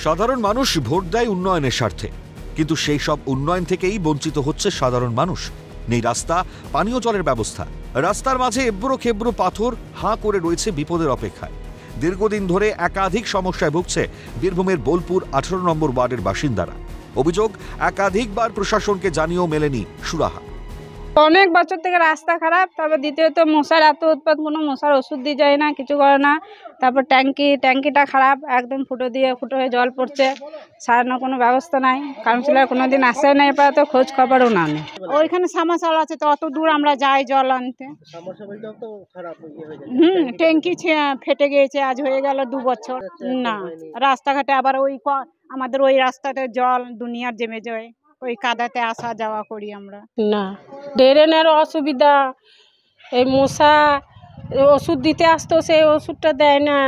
সাধারণ মানুষ ভোট দেয় উন্নয়নের স্বার্থে, কিন্তু সেই সব উন্নয়ন থেকেই বঞ্চিত হচ্ছে সাধারণ মানুষ। নেই রাস্তা, পানীয় জলের ব্যবস্থা। রাস্তার মাঝে এবড়ো খেবড়ো পাথর হাঁ করে রয়েছে বিপদের অপেক্ষায়। দীর্ঘদিন ধরে একাধিক সমস্যায় ভুগছে বীরভূমের বোলপুর 18 নম্বর ওয়ার্ডের বাসিন্দারা। অভিযোগ, একাধিকবার প্রশাসনকে জানিয়েও মেলেনি সুরাহা। অনেক বছর থেকে রাস্তা খারাপ, তারপর দ্বিতীয়ত মশার এত উৎপাত, কোনো মশার ওষুধ দিয়ে যায় না, কিছু করে না। তারপর ট্যাঙ্কিটা খারাপ, একদম ফুটো হয়ে জল পড়ছে, সারানোর কোনো ব্যবস্থা নাই। কাউন্সিলর কোনোদিন আসে না, এবার তো খোঁজ খবরও না নেই। ওইখানে সামারসাল আছে, তো অত দূর আমরা যাই জল আনতে। ট্যাঙ্কি ফেটে গিয়েছে, আজ হয়ে গেল 2 বছর। না, রাস্তাঘাটে আবার আমাদের ওই রাস্তাতে জল দুনিয়ার জমে যায়, ওই কাদাতে আসা যাওয়া করি আমরা। না, ড্রেনের অসুবিধা, এই মশা ওষুধ দিতে আসতো, সেই ওষুধটা দেয় না।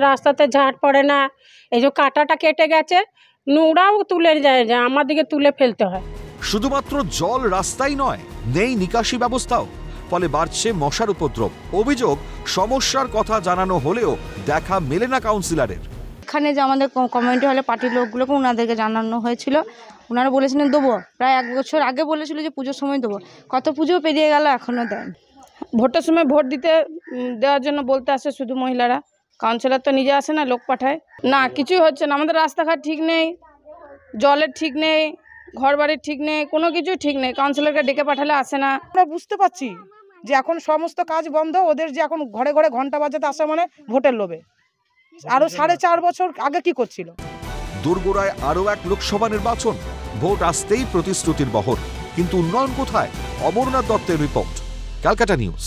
রাস্তাতে ঝাঁট পড়ে না, এই যে কাঁটাটা কেটে গেছে, নোংরাও তুলে যায়, আমাদেরকে তুলে ফেলতে হয়। শুধুমাত্র জল রাস্তাই নয়, নেই নিকাশি ব্যবস্থাও, ফলে বাড়ছে মশার উপদ্রব। অভিযোগ, সমস্যার কথা জানানো হলেও দেখা মেলে না কাউন্সিলরের। এখানে যে আমাদের কমিউনিটি হলে পার্টির লোকগুলোকে ওনাদেরকে জানানো হয়েছিল, ওনারা বলেছিলেন দেবো, প্রায় 1 বছর আগে বলেছিল যে পুজোর সময় দেবো। কত পুজো পেরিয়ে গেল, এখনও দেন। ভোটের সময় ভোট দেওয়ার জন্য বলতে আসে শুধু মহিলারা, কাউন্সিলর তো নিজে আসে না, লোক পাঠায় না। কিছুই হচ্ছে না, আমাদের রাস্তাঘাট ঠিক নেই, জলের ঠিক নেই, ঘর বাড়ির ঠিক নেই, কোনো কিছু ঠিক নেই। কাউন্সিলরকে ডেকে পাঠালে আসে না। আমরা বুঝতে পারছি যে এখন সমস্ত কাজ বন্ধ, ওদের যে এখন ঘরে ঘরে ঘন্টা বাজাতে আসে মানে ভোটের লোভে। আরো 4.5 বছর আগে কি করছিল? দোরগোড়ায় আরও এক লোকসভা নির্বাচন, ভোট আসতেই প্রতিশ্রুতির বহর, কিন্তু উন্নয়ন কোথায়? অমরনাথ দত্তের রিপোর্ট, ক্যালকাটা নিউজ।